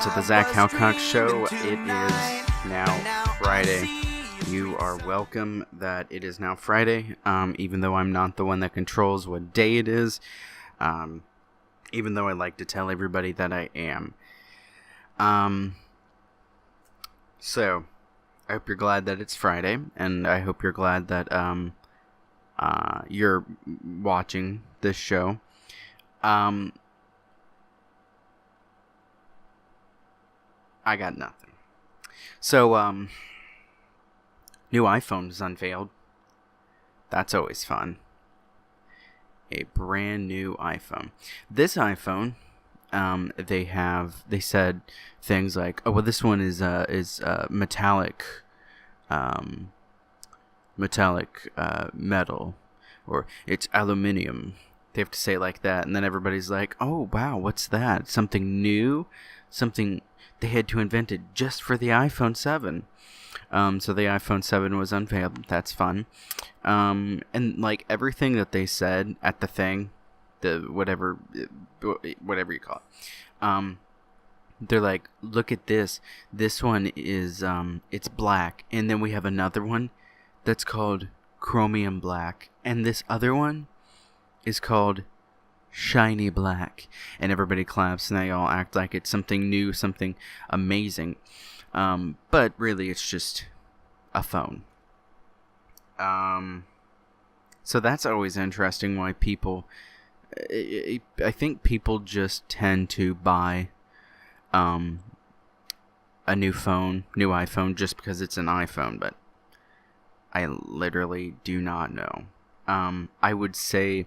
to the Zach Halcock Show. It is now Friday. You are welcome that it is now Friday, even though I'm not the one that controls what day it is, even though I like to tell everybody that I am. So, I hope you're glad that it's Friday, and I hope you're glad that you're watching this show. I got nothing. So, new iPhone is unveiled. That's always fun. A brand new iPhone. This iPhone, they said things like, oh, well, this one is metallic metal, or it's aluminum. They have to say it like that, and then everybody's like, oh, wow, what's that? Something new? Something they had to invent it just for the iPhone 7. So the iPhone 7 was unveiled. That's fun. And like everything that they said at the thing, the whatever you call it, they're like, look at this. This one is it's black, and then we have another one that's called chromium black, and this other one is called shiny black, and everybody claps and they all act like it's something new, something amazing, but really it's just a phone. So that's always interesting, why people, I think people just tend to buy a new iPhone just because it's an iPhone, but I literally do not know. I would say,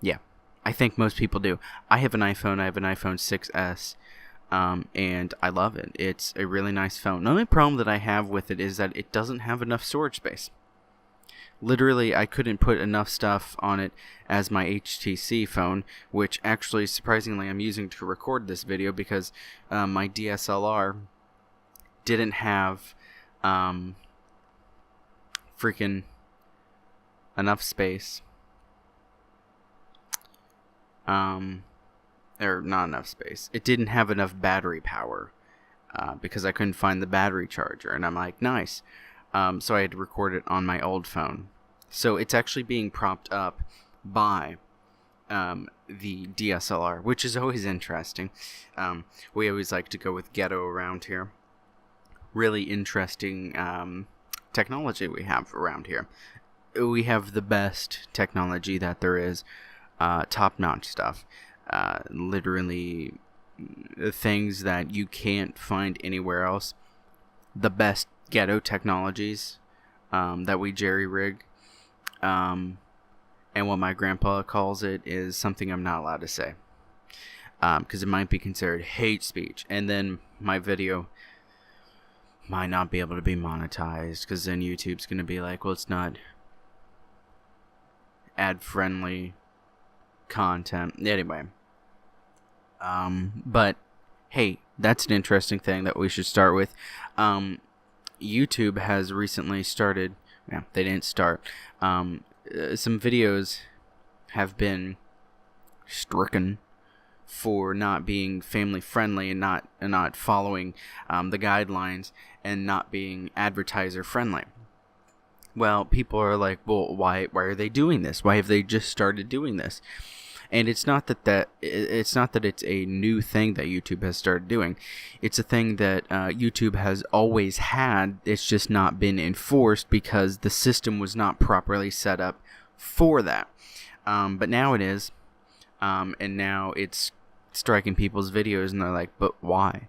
yeah, I think most people do. I have an iPhone 6S, and I love it. It's a really nice phone. The only problem that I have with it is that it doesn't have enough storage space. Literally, I couldn't put enough stuff on it as my HTC phone, which actually, surprisingly, I'm using to record this video because my DSLR didn't have freaking enough space. Or not enough space. It didn't have enough battery power, because I couldn't find the battery charger, and I'm like, nice. So I had to record it on my old phone. So it's actually being propped up by the DSLR, which is always interesting. We always like to go with ghetto around here. Really interesting technology we have around here. We have the best technology that there is. Top-notch stuff. Literally things that you can't find anywhere else. The best ghetto technologies that we jerry-rig. And what my grandpa calls it is something I'm not allowed to say. Because it might be considered hate speech. And then my video might not be able to be monetized, because then YouTube's going to be like, well, it's not ad-friendly content. Anyway. But hey, that's an interesting thing that we should start with. YouTube has recently started, they didn't start, some videos have been stricken for not being family friendly and not following the guidelines and not being advertiser friendly. Well, people are like, well, why are they doing this? Why have they just started doing this? And it's not that it's a new thing that YouTube has started doing. It's a thing that YouTube has always had. It's just not been enforced because the system was not properly set up for that. But now it is, and now it's striking people's videos, and they're like, but why?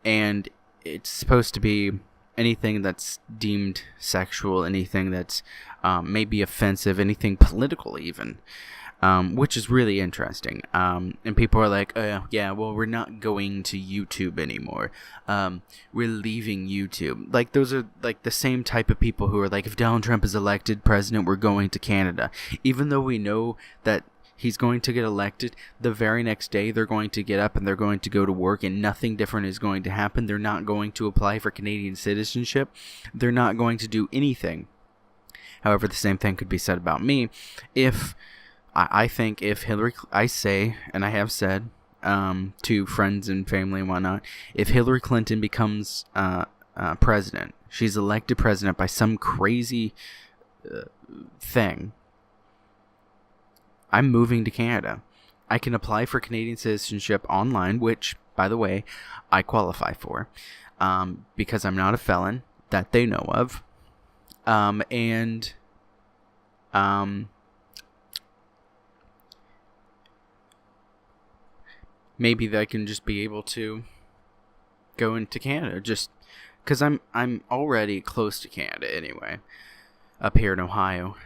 And it's supposed to be anything that's deemed sexual, anything that's maybe offensive, anything political even. Which is really interesting. And people are like, yeah, well, we're not going to YouTube anymore. We're leaving YouTube. Like, those are like the same type of people who are like, if Donald Trump is elected president, we're going to Canada. Even though we know that he's going to get elected, the very next day they're going to get up and they're going to go to work, and nothing different is going to happen. They're not going to apply for Canadian citizenship. They're not going to do anything. However, the same thing could be said about me. I think if Hillary, I say, and I have said, to friends and family and whatnot, if Hillary Clinton becomes president, she's elected president by some crazy thing, I'm moving to Canada. I can apply for Canadian citizenship online, which, by the way, I qualify for, because I'm not a felon that they know of. And maybe I can just be able to go into Canada, just because I'm already close to Canada anyway, up here in Ohio.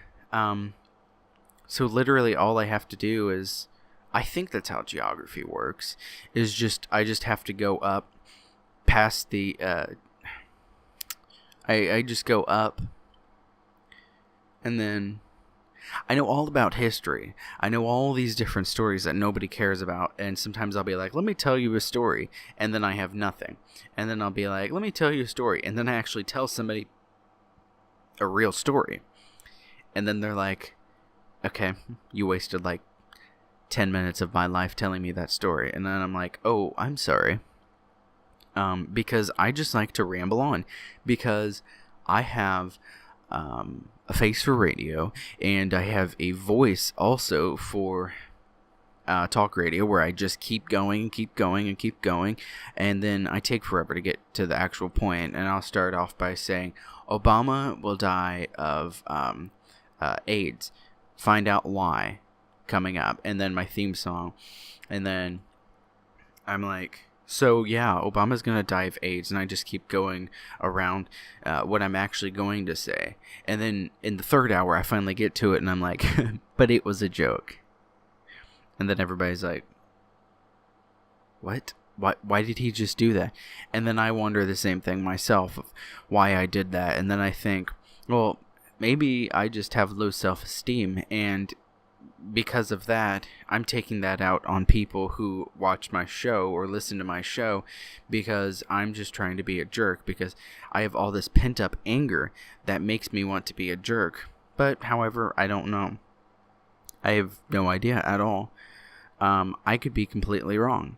So literally all I have to do is, I think that's how geography works, is I just have to go up past the, I just go up, and then I know all about history. I know all these different stories that nobody cares about, and sometimes I'll be like, let me tell you a story, and then I have nothing. And then I'll be like, let me tell you a story, and then I actually tell somebody a real story. And then they're like, okay, you wasted like 10 minutes of my life telling me that story. And then I'm like, oh, I'm sorry. Because I just like to ramble on, because I have a face for radio, and I have a voice also for talk radio, where I just keep going and keep going and keep going, and then I take forever to get to the actual point. And I'll start off by saying, Obama will die of AIDS. Find out why, coming up, and then my theme song, and then I'm like, so yeah, Obama's gonna die of AIDS, and I just keep going around what I'm actually going to say, and then in the third hour I finally get to it, and I'm like, but it was a joke, and then everybody's like, what? Why did he just do that? And then I wonder the same thing myself, of why I did that, and then I think, well, maybe I just have low self-esteem, and because of that, I'm taking that out on people who watch my show or listen to my show, because I'm just trying to be a jerk, because I have all this pent-up anger that makes me want to be a jerk. But, however, I don't know. I have no idea at all. I could be completely wrong.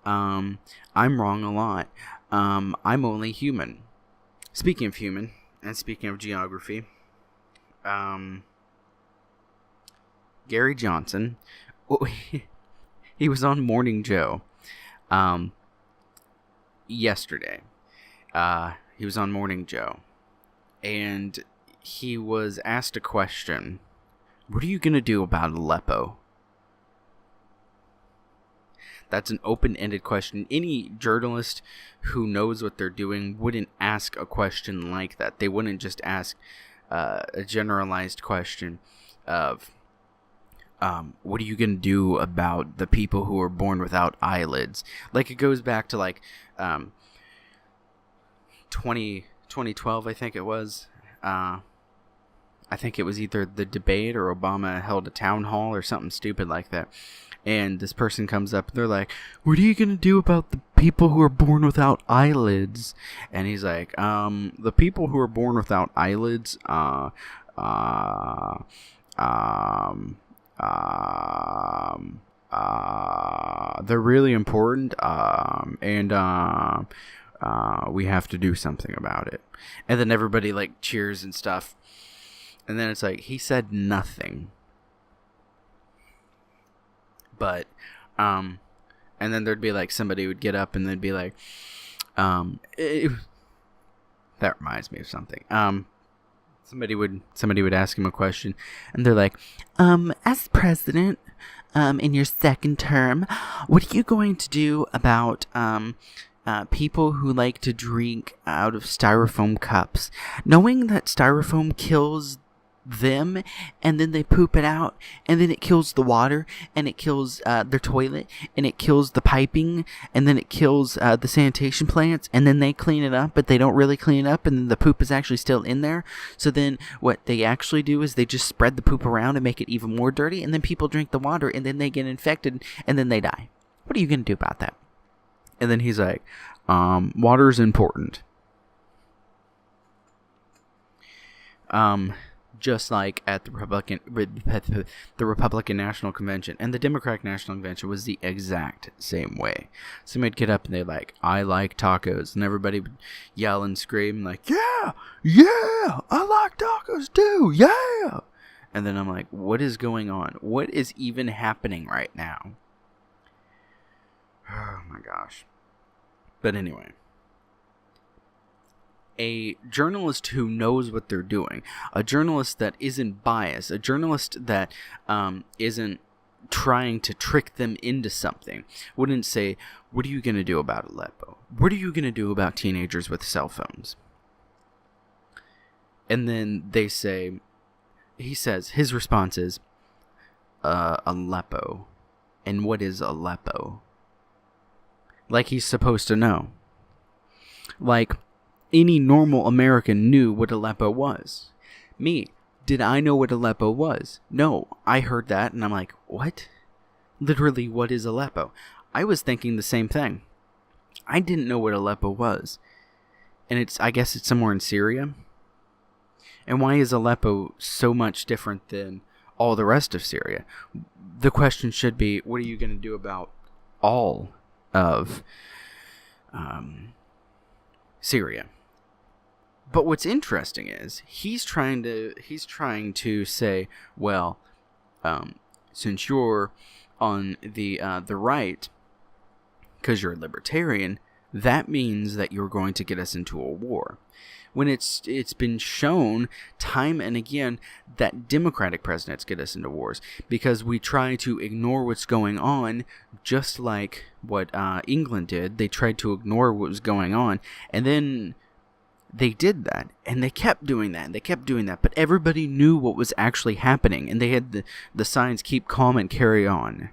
I'm wrong a lot. I'm only human. Speaking of human, and speaking of geography, Gary Johnson, he was on Morning Joe yesterday. He was on Morning Joe, and he was asked a question. What are you going to do about Aleppo? That's an open-ended question. Any journalist who knows what they're doing wouldn't ask a question like that. They wouldn't just ask a generalized question of, what are you going to do about the people who are born without eyelids? Like, it goes back to, like, 2012, I think it was. I think it was either the debate or Obama held a town hall or something stupid like that. And this person comes up, and they're like, what are you going to do about the people who are born without eyelids? And he's like, the people who are born without eyelids, they're really important, and we have to do something about it. And then everybody, like, cheers and stuff. And then it's like, he said nothing. But, and then there'd be, like, somebody would get up and they'd be like, that reminds me of something. Somebody would ask him a question, and they're like, as president, in your second term, what are you going to do about, people who like to drink out of styrofoam cups, knowing that styrofoam kills them, and then they poop it out, and then it kills the water, and it kills their toilet, and it kills the piping, and then it kills the sanitation plants, and then they clean it up, but they don't really clean it up, and then the poop is actually still in there. So then what they actually do is they just spread the poop around and make it even more dirty, and then people drink the water, and then they get infected, and then they die. What are you going to do about that? And then he's like, water's important. just like at the Republican National Convention. And the Democratic National Convention was the exact same way. Somebody'd get up and they'd like, I like tacos. And everybody would yell and scream like, yeah, I like tacos too, yeah. And then I'm like, what is going on? What is even happening right now? Oh my gosh. But anyway. A journalist who knows what they're doing, a journalist that isn't biased, a journalist that isn't trying to trick them into something, wouldn't say, what are you going to do about Aleppo? What are you going to do about teenagers with cell phones? And then he says, his response is, Aleppo. And what is Aleppo? Like he's supposed to know. Like any normal American knew what Aleppo was. Me, did I know what Aleppo was? No, I heard that and I'm like, what? Literally, what is Aleppo? I was thinking the same thing. I didn't know what Aleppo was. And I guess it's somewhere in Syria. And why is Aleppo so much different than all the rest of Syria? The question should be, what are you going to do about all of Syria? But what's interesting is he's trying to say, well, since you're on the right, because you're a libertarian, that means that you're going to get us into a war. When it's been shown time and again that Democratic presidents get us into wars because we try to ignore what's going on, just like what England did. They tried to ignore what was going on, and then they did that, and they kept doing that, and they kept doing that, but everybody knew what was actually happening, and they had the signs, keep calm and carry on.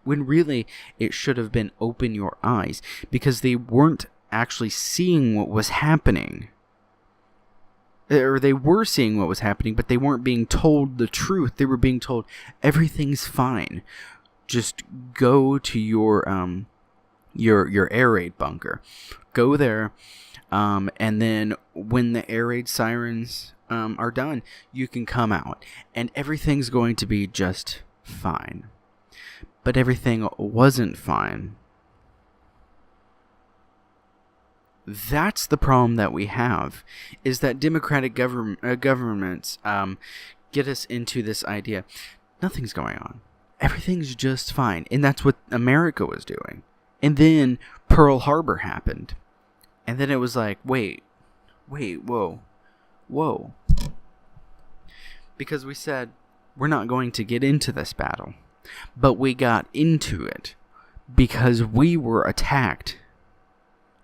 When really, it should have been open your eyes, because they weren't actually seeing what was happening. Or they were seeing what was happening, but they weren't being told the truth. They were being told, everything's fine. Just go to your air raid bunker. Go there. And then when the air raid sirens are done, you can come out and everything's going to be just fine. But everything wasn't fine. That's the problem that we have, is that democratic governments get us into this idea. Nothing's going on. Everything's just fine. And that's what America was doing. And then Pearl Harbor happened. And then it was like, wait, whoa. Because we said, we're not going to get into this battle. But we got into it because we were attacked.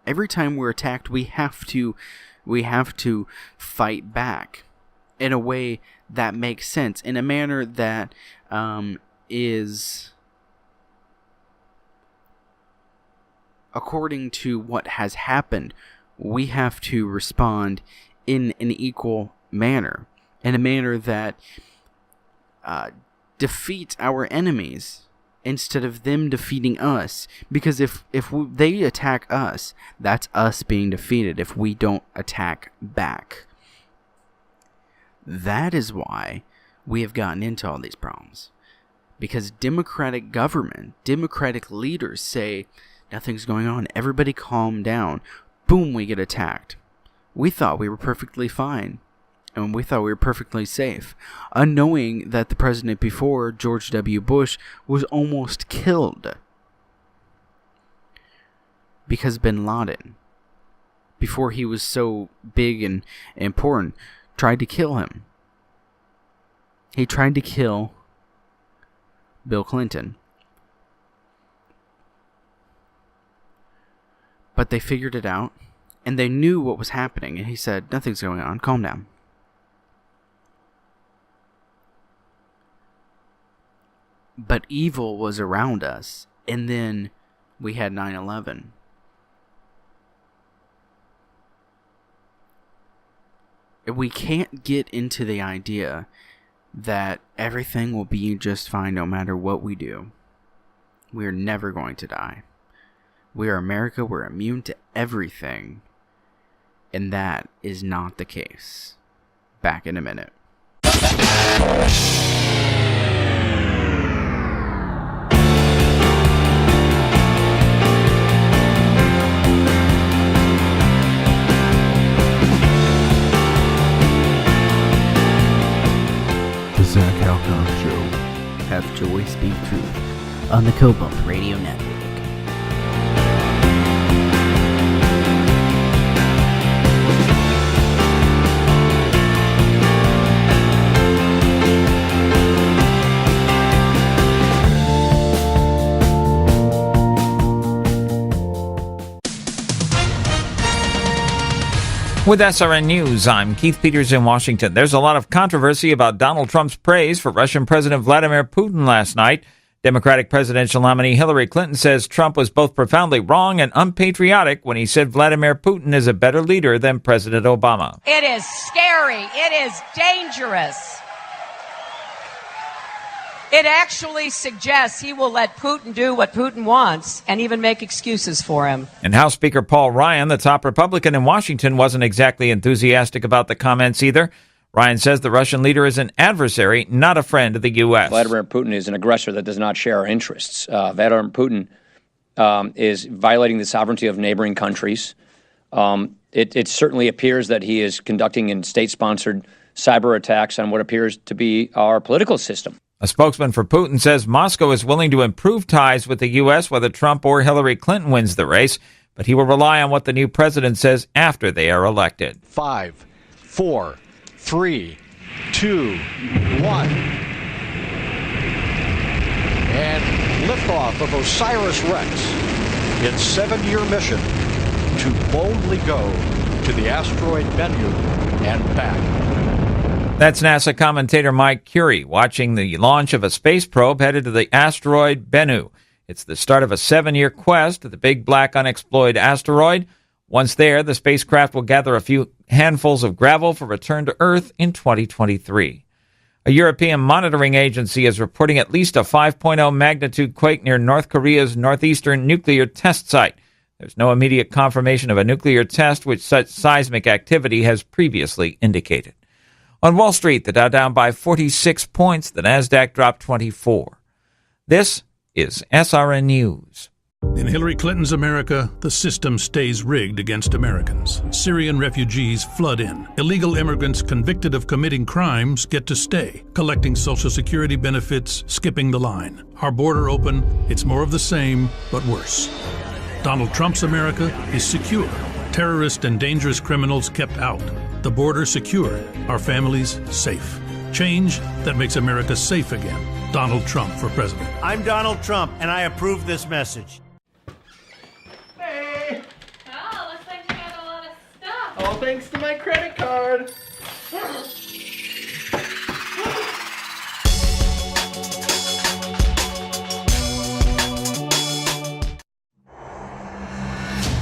Every time we're attacked, we have to fight back in a way that makes sense, in a manner that is according to what has happened. We have to respond in an equal manner, in a manner that defeats our enemies instead of them defeating us. Because if they attack us, that's us being defeated if we don't attack back. That is why we have gotten into all these problems. Because democratic government, democratic leaders say, nothing's going on, everybody calm down. Boom, we get attacked. We thought we were perfectly fine. And we thought we were perfectly safe. Unknowing that the president before, George W. Bush, was almost killed. Because bin Laden, before he was so big and important, tried to kill him. He tried to kill Bill Clinton. But they figured it out, and they knew what was happening, and he said, nothing's going on, calm down. But evil was around us, and then we had 9/11. We can't get into the idea that everything will be just fine no matter what we do. We are never going to die. We are America, we're immune to everything. And that is not the case. Back in a minute. Zach Halcon Show. Have joy, speak truth. On the Cobalt Radio Network. With SRN News, I'm Keith Peters in Washington. There's a lot of controversy about Donald Trump's praise for Russian President Vladimir Putin last night. Democratic presidential nominee Hillary Clinton says Trump was both profoundly wrong and unpatriotic when he said Vladimir Putin is a better leader than President Obama. It is scary. It is dangerous. It actually suggests he will let Putin do what Putin wants and even make excuses for him. And House Speaker Paul Ryan, the top Republican in Washington, wasn't exactly enthusiastic about the comments either. Ryan says the Russian leader is an adversary, not a friend of the U.S. Vladimir Putin is an aggressor that does not share our interests. Vladimir Putin is violating the sovereignty of neighboring countries. It certainly appears that he is conducting in state-sponsored cyber attacks on what appears to be our political system. A spokesman for Putin says Moscow is willing to improve ties with the U.S. whether Trump or Hillary Clinton wins the race, but he will rely on what the new president says after they are elected. 5, 4, 3, 2, 1. And liftoff of Osiris-Rex, its 7-year mission to boldly go to the asteroid Bennu and back. That's NASA commentator Mike Curie watching the launch of a space probe headed to the asteroid Bennu. It's the start of a 7-year quest to the big black unexplored asteroid. Once there, the spacecraft will gather a few handfuls of gravel for return to Earth in 2023. A European monitoring agency is reporting at least a 5.0 magnitude quake near North Korea's northeastern nuclear test site. There's no immediate confirmation of a nuclear test, which such seismic activity has previously indicated. On Wall Street, the Dow down by 46 points, the Nasdaq dropped 24. This is SRN News. In Hillary Clinton's America, the system stays rigged against Americans. Syrian refugees flood in. Illegal immigrants convicted of committing crimes get to stay, collecting Social Security benefits, skipping the line. Our border open, it's more of the same, but worse. Donald Trump's America is secure. Terrorists and dangerous criminals kept out. The border secure. Our families safe. Change that makes America safe again. Donald Trump for president. I'm Donald Trump, and I approve this message. Hey! Oh, looks like you got a lot of stuff. All thanks to my credit card.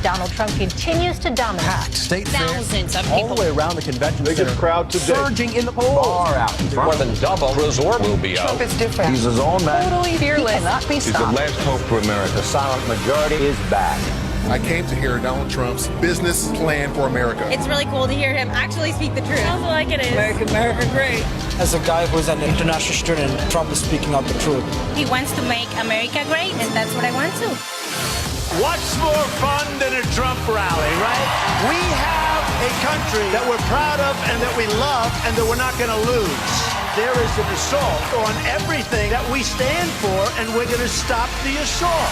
Donald Trump continues to dominate. Packed state Thousands of all people. the way around the convention Biggest center. crowd today. Surging in the polls. Far out in front. More than double. Resort will be out. Trump is different. He's his own man. Totally fearless. He cannot be He's the stopped. last hope for America. The silent majority is back. I came to hear Donald Trump's business plan for America. It's really cool to hear him actually speak the truth. Sounds like it is. America, great. As a guy who's an international student, Trump is speaking out the truth. He wants to make America great, and that's what I want to. What's more fun than a Trump rally, right? We have a country that we're proud of and that we love and that we're not going to lose. There is an assault on everything that we stand for, and we're going to stop the assault.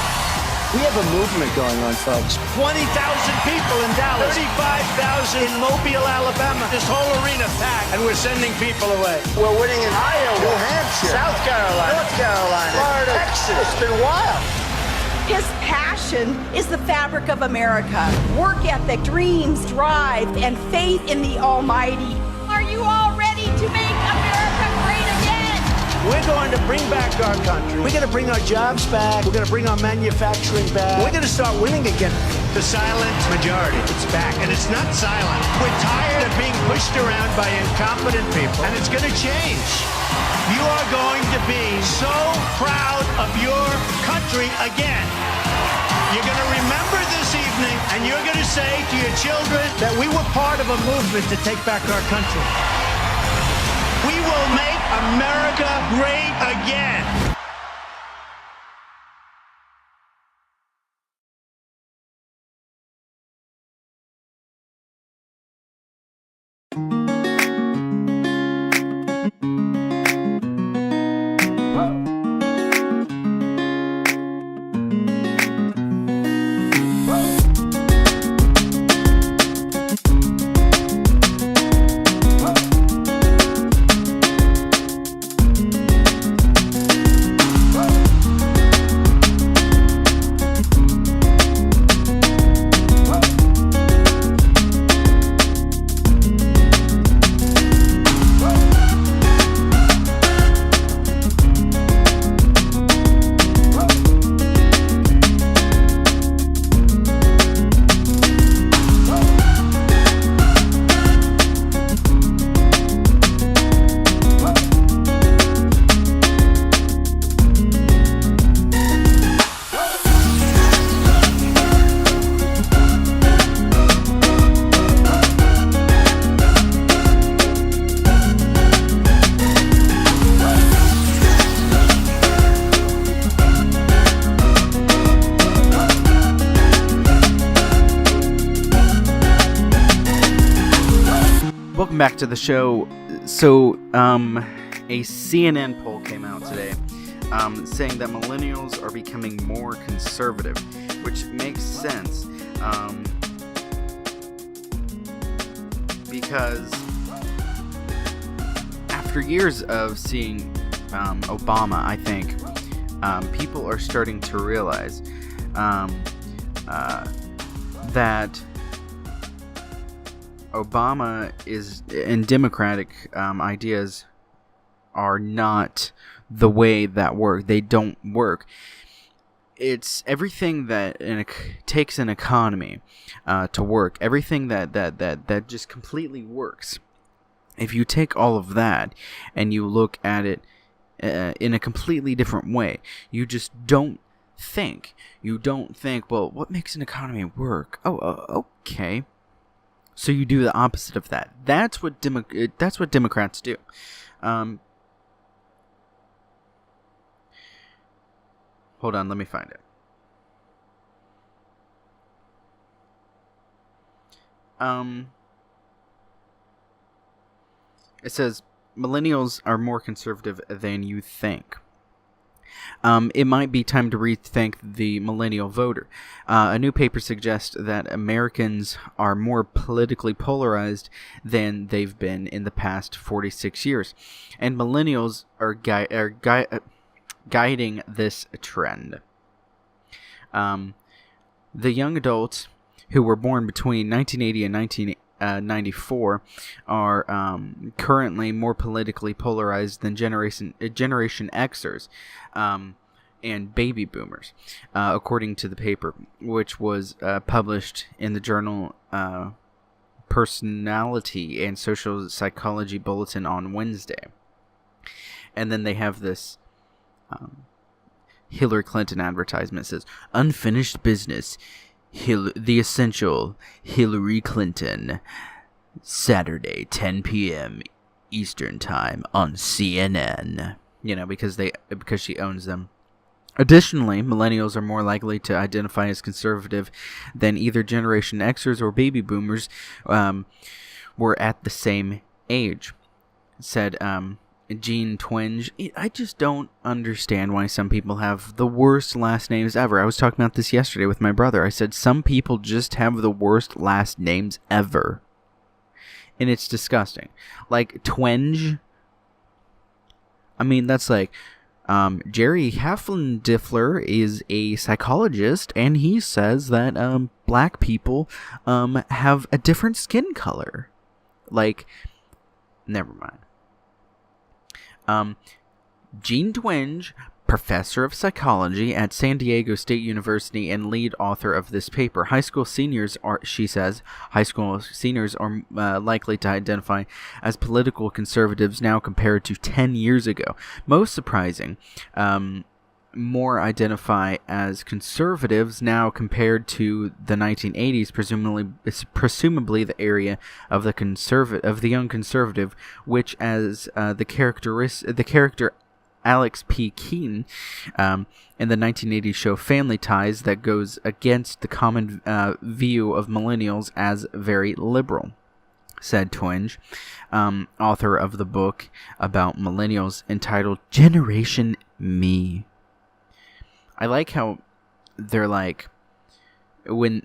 We have a movement going on, folks. 20,000 people in Dallas, 35,000 in Mobile, Alabama. This whole arena packed, and we're sending people away. We're winning in Iowa, New Hampshire, South Carolina, North Carolina, Florida, Texas. It's been wild. His passion is the fabric of America. Work ethic, dreams, drive, and faith in the Almighty. Are you all ready to make America great again? We're going to bring back our country. We're going to bring our jobs back. We're going to bring our manufacturing back. We're going to start winning again. The silent majority, it's back, and it's not silent. We're tired of being pushed around by incompetent people, and it's going to change. You are going to be so proud of your country again. You're going to remember this evening, and you're going to say to your children that we were part of a movement to take back our country. We will make America great again. Welcome back to the show. So, a CNN poll came out today saying that millennials are becoming more conservative, which makes sense because after years of seeing Obama, I think people are starting to realize that Obama and Democratic ideas are not the way that work. They don't work. It's everything that takes an economy to work. Everything that just completely works. If you take all of that and you look at it in a completely different way, you just don't think. You don't think, well, what makes an economy work? Oh, okay. So you do the opposite of that. That's what Democrats do. Hold on, let me find it. It says millennials are more conservative than you think. It might be time to rethink the millennial voter. A new paper suggests that Americans are more politically polarized than they've been in the past 46 years, and millennials are guiding this trend. The young adults who were born between 1980 and 1994 are currently more politically polarized than Generation Xers and baby boomers, according to the paper, which was published in the journal Personality and Social Psychology Bulletin on Wednesday. And then they have this Hillary Clinton advertisement. It says, "Unfinished business. The Essential, Hillary Clinton, Saturday, 10 p.m. Eastern Time on CNN." You know, because she owns them. Additionally, millennials are more likely to identify as conservative than either Generation Xers or baby boomers were at the same age, said Gene Twenge. I just don't understand why some people have the worst last names ever. I was talking about this yesterday with my brother. I said some people just have the worst last names ever. And it's disgusting. Like Twenge. I mean, that's like Jerry Hefflin-Diffler is a psychologist, and he says that black people have a different skin color. Like, never mind. Gene Twenge, professor of psychology at San Diego State University and lead author of this paper. High school seniors are likely to identify as political conservatives now compared to 10 years ago. Most surprising, more identify as conservatives now compared to the 1980s, presumably the area of the young conservative, which, as the character Alex P. Keaton in the 1980s show Family Ties, that goes against the common view of millennials as very liberal, said Twenge, author of the book about millennials entitled Generation Me. I like how they're like, when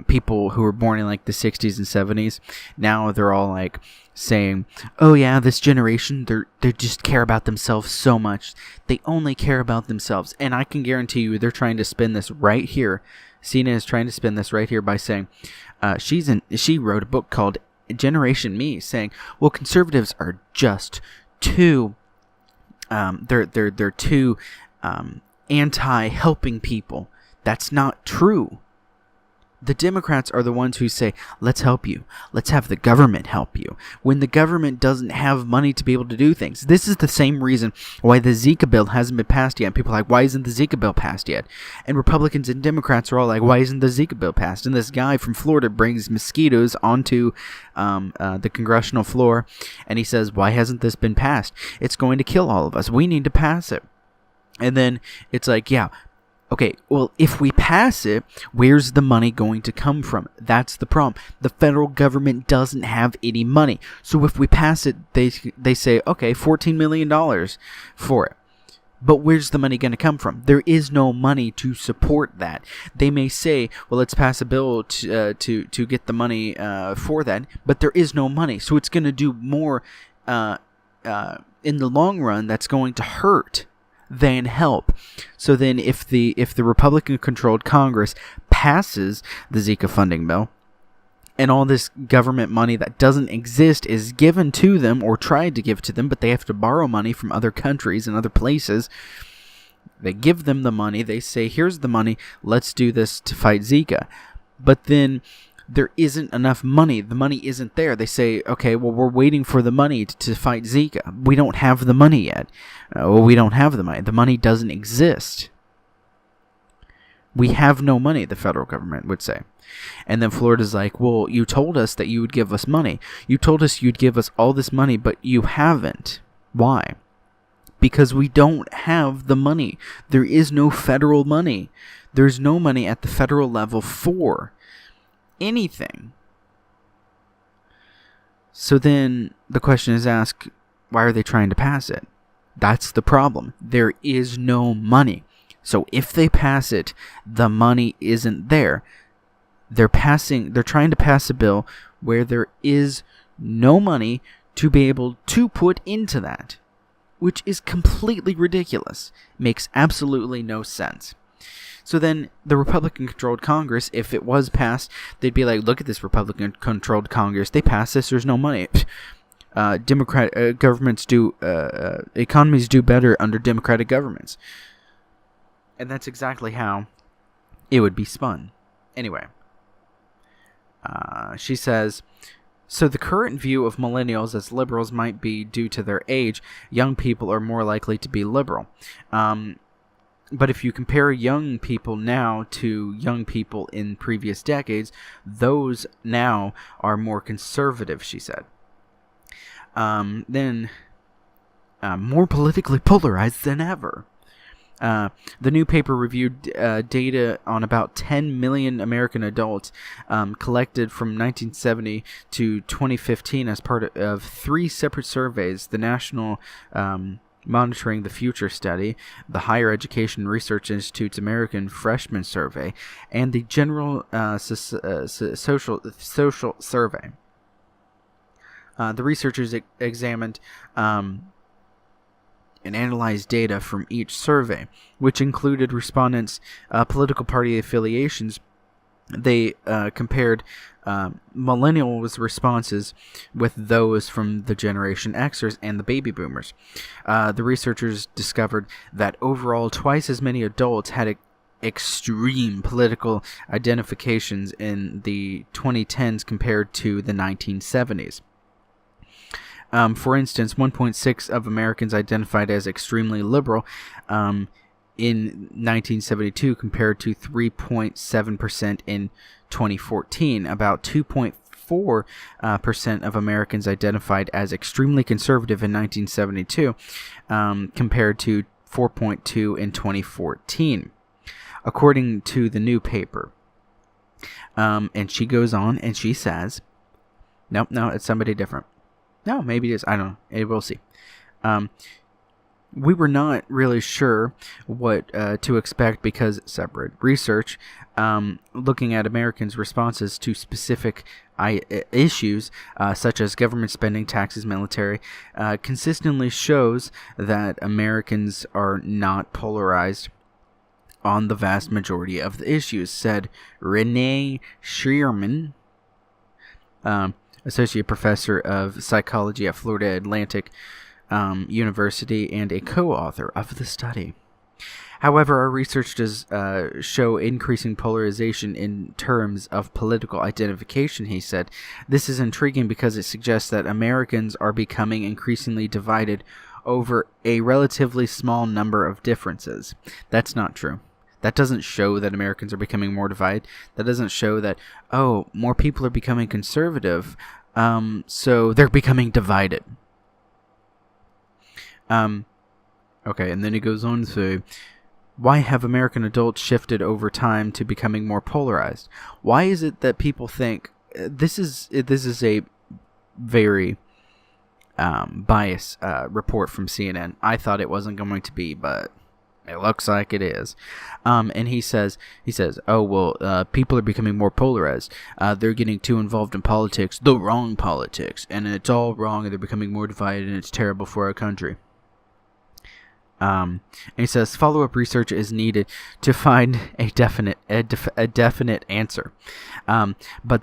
people who were born in like the 60s and 70s, now they're all like saying, oh yeah, this generation, they just care about themselves so much. They only care about themselves. And I can guarantee you they're trying to spin this right here. Cena is trying to spin this right here by saying, she wrote a book called Generation Me, saying, well, conservatives are just too, they're too anti-helping people. That's not true. The Democrats are the ones who say, let's help you. Let's have the government help you. When the government doesn't have money to be able to do things. This is the same reason why the Zika bill hasn't been passed yet. And people are like, why isn't the Zika bill passed yet? And Republicans and Democrats are all like, why isn't the Zika bill passed? And this guy from Florida brings mosquitoes onto the congressional floor. And he says, why hasn't this been passed? It's going to kill all of us. We need to pass it. And then it's like, yeah, okay, well, if we pass it, where's the money going to come from? That's the problem. The federal government doesn't have any money. So if we pass it, they say, okay, $14 million for it. But where's the money going to come from? There is no money to support that. They may say, well, let's pass a bill to get the money for that, but there is no money. So it's going to do more in the long run that's going to hurt than help. So then if the Republican-controlled Congress passes the Zika funding bill, and all this government money that doesn't exist is given to them or tried to give to them, but they have to borrow money from other countries and other places, they give them the money, they say, here's the money, let's do this to fight Zika. But then there isn't enough money. The money isn't there. They say, okay, well, we're waiting for the money to fight Zika. We don't have the money yet. Well, we don't have the money. The money doesn't exist. We have no money, the federal government would say. And then Florida's like, well, you told us that you would give us money. You told us you'd give us all this money, but you haven't. Why? Because we don't have the money. There is no federal money. There's no money at the federal level for anything. So then the question is asked, why are they trying to pass it? That's the problem. There is no money. So if they pass it, the money isn't there. They're trying to pass a bill where there is no money to be able to put into that, which is completely ridiculous. Makes absolutely no sense. So then the Republican-controlled Congress, if it was passed, they'd be like, look at this Republican-controlled Congress. They passed this. There's no money. Democratic governments economies do better under Democratic governments. And that's exactly how it would be spun. Anyway, she says, so the current view of millennials as liberals might be due to their age. Young people are more likely to be liberal. But if you compare young people now to young people in previous decades, those now are more conservative, she said. Then more politically polarized than ever. The new paper reviewed data on about 10 million American adults collected from 1970 to 2015 as part of 3 separate surveys: the National Monitoring the Future Study, the Higher Education Research Institute's American Freshman Survey, and the General Social Survey. The researchers examined and analyzed data from each survey, which included respondents' political party affiliations. They compared millennials' responses with those from the Generation Xers and the baby boomers. The researchers discovered that overall twice as many adults had extreme political identifications in the 2010s compared to the 1970s. For instance, 1.6 of Americans identified as extremely liberal in 1972 compared to 3.7% in 2014. About 2.4% of Americans identified as extremely conservative in 1972 compared to 4.2 in 2014, according to the new paper. And she goes on and she says, nope, no, it's somebody different. No, maybe it is. I don't know. We'll see. We were not really sure what to expect because separate research looking at Americans' responses to specific issues such as government spending, taxes, military, consistently shows that Americans are not polarized on the vast majority of the issues, said Renee Schierman, associate professor of psychology at Florida Atlantic University and a co-author of the study. However, our research does show increasing polarization in terms of political identification, he said. This is intriguing because it suggests that Americans are becoming increasingly divided over a relatively small number of differences. That's not true. That doesn't show that Americans are becoming more divided. That doesn't show that, oh, more people are becoming conservative, so they're becoming divided. Okay, and then he goes on to say, why have American adults shifted over time to becoming more polarized? Why is it that people think this is a very biased report from CNN? I thought it wasn't going to be, but it looks like it is. And he says, oh, well, people are becoming more polarized. They're getting too involved in politics, the wrong politics, and it's all wrong, and they're becoming more divided, and it's terrible for our country. And he says follow-up research is needed to find a definite answer. But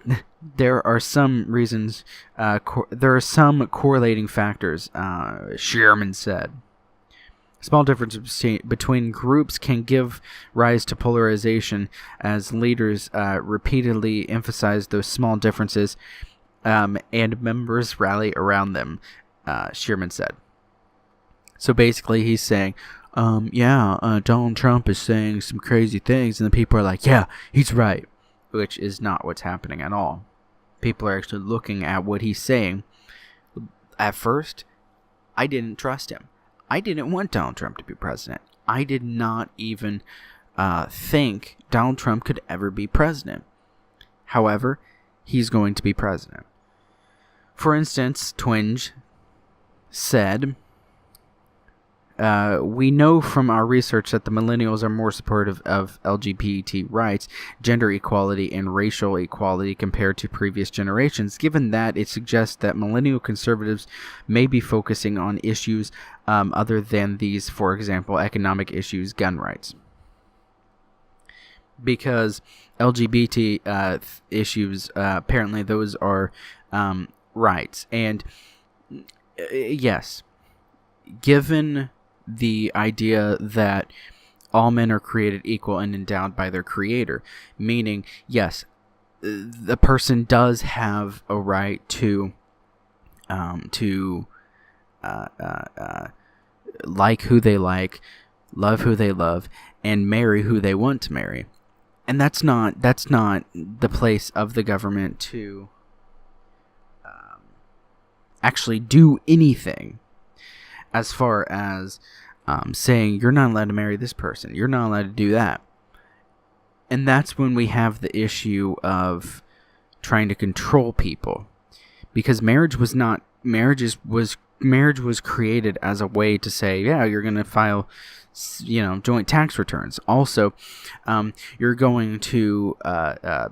there are some reasons. There are some correlating factors. Sherman said. Small differences between groups can give rise to polarization as leaders repeatedly emphasize those small differences and members rally around them, Sherman said. So basically he's saying, Donald Trump is saying some crazy things, and the people are like, yeah, he's right, which is not what's happening at all. People are actually looking at what he's saying. At first, I didn't trust him. I didn't want Donald Trump to be president. I did not even think Donald Trump could ever be president. However, he's going to be president. For instance, Twinge said, we know from our research that the millennials are more supportive of LGBT rights, gender equality, and racial equality compared to previous generations. Given that, it suggests that millennial conservatives may be focusing on issues other than these, for example, economic issues, gun rights. Because LGBT issues, apparently those are rights. And yes, given the idea that all men are created equal and endowed by their creator, meaning, yes, the person does have a right to like who they like, love who they love, and marry who they want to marry. And that's not the place of the government to actually do anything as far as saying you're not allowed to marry this person, you're not allowed to do that. And that's when we have the issue of trying to control people, because marriage was created as a way to say, yeah, you're going to file, joint tax returns. Also, you're going to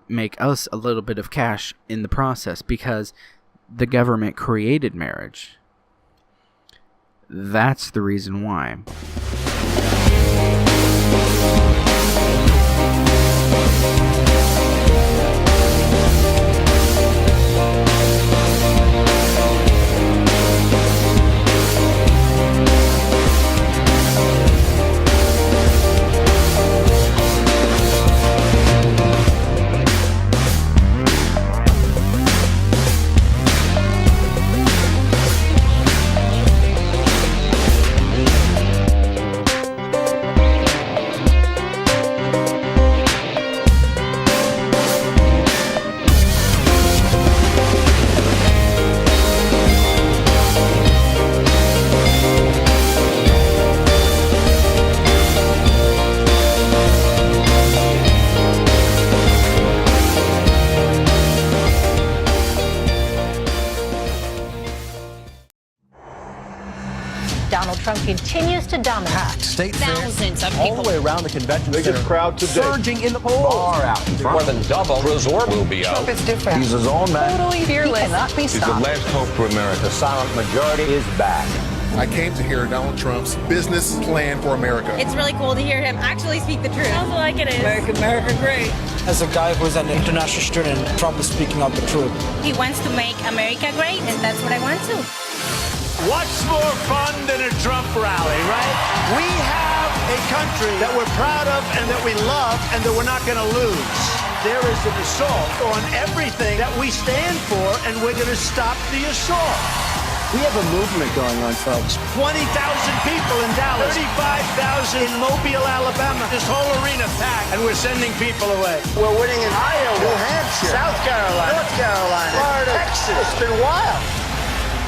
make us a little bit of cash in the process because the government created marriage. That's the reason why. continues to dominate. State Thousands of all people. the way around the convention center. crowd today. Surging in the polls. Far out. More than double. Resort will be out. It's different. He's his own man. Totally fearless. He cannot be He's the stopped. last hope for America. The silent majority is back. I came to hear Donald Trump's business plan for America. It's really cool to hear him actually speak the truth. Sounds like it is. Make America great. As a guy who's an international student, Trump is speaking out the truth. He wants to make America great, and that's what I want to. What's more fun than a Trump rally, right? We have a country that we're proud of and that we love and that we're not going to lose. There is an assault on everything that we stand for, and we're going to stop the assault. We have a movement going on, folks. 20,000 people in Dallas, 35,000 in Mobile, Alabama. This whole arena packed, and we're sending people away. We're winning in Iowa, New Hampshire, South Carolina, North Carolina, Florida, Texas. It's been wild.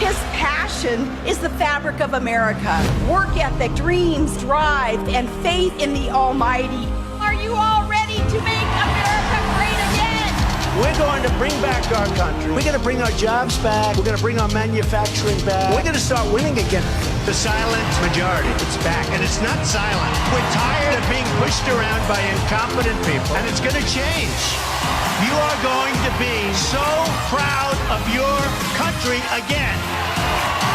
His passion is the fabric of America. Work ethic, dreams, drive, and faith in the Almighty. Are you all ready to make America great again? We're going to bring back our country. We're going to bring our jobs back. We're going to bring our manufacturing back. We're going to start winning again. The silent majority, it's back. And it's not silent. We're tired of being pushed around by incompetent people, and it's going to change. You are going to be so proud of your country again.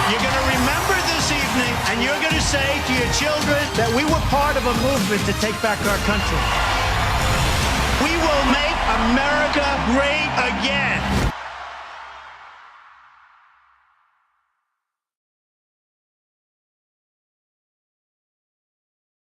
You're going to remember this evening, and you're going to say to your children that we were part of a movement to take back our country. We will make America great